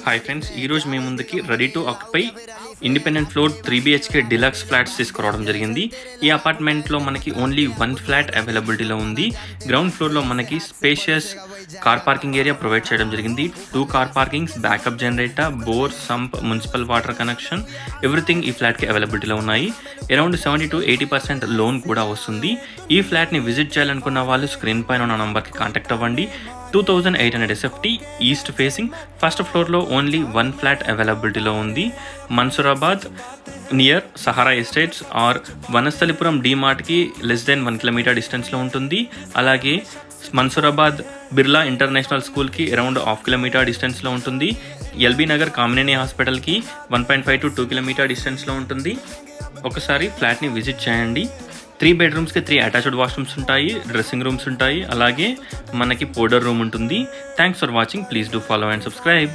Hi friends, ఈరోజు మీ ముందుకి ready to occupy independent floor 3BHK deluxe flats తీసుకురావడం జరిగింది. ఈ అపార్ట్మెంట్లో మనకి ఓన్లీ 1 ఫ్లాట్ అవైలబిలిటీలో ఉంది. గ్రౌండ్ ఫ్లోర్లో మనకి spacious car parking area provide చేయడం జరిగింది. 2 car parkings, backup generator, bore, sump, municipal water connection, everything ఈ ఫ్లాట్కి అవైలబిలిటీలో ఉన్నాయి. అరౌండ్ 70 to 80% లోన్ కూడా వస్తుంది. ఈ ఫ్లాట్ని విజిట్ చేయాలనుకున్న వాళ్ళు స్క్రీన్ పైన ఉన్న నంబర్కి కాంటాక్ట్ అవ్వండి. 2800 SFT ఈస్ట్ ఫేసింగ్, ఫస్ట్ ఫ్లోర్లో ఓన్లీ 1 ఫ్లాట్ అవైలబిలిటీలో ఉంది. Mansoorabad near Sahara estates or Vanasthalipuram డీమార్ట్కి లెస్ దెన్ 1 kilometer డిస్టెన్స్లో ఉంటుంది. అలాగే మన్సూరాబాద్ బిర్లా ఇంటర్నేషనల్ స్కూల్కి అరౌండ్ 1/2 kilometer డిస్టెన్స్లో ఉంటుంది. ఎల్బీ నగర్ కామినేని హాస్పిటల్కి 1.5 to 2 kilometer డిస్టెన్స్లో ఉంటుంది. ఒకసారి ఫ్లాట్ని విజిట్ చేయండి. 3 bedrooms-కి 3 అటాచ్డ్ వాష్రూమ్స్ ఉంటాయి, డ్రెస్సింగ్ రూమ్స్ ఉంటాయి, అలాగే మనకి పౌడర్ రూమ్ ఉంటుంది. Thanks for watching. Please do follow and subscribe.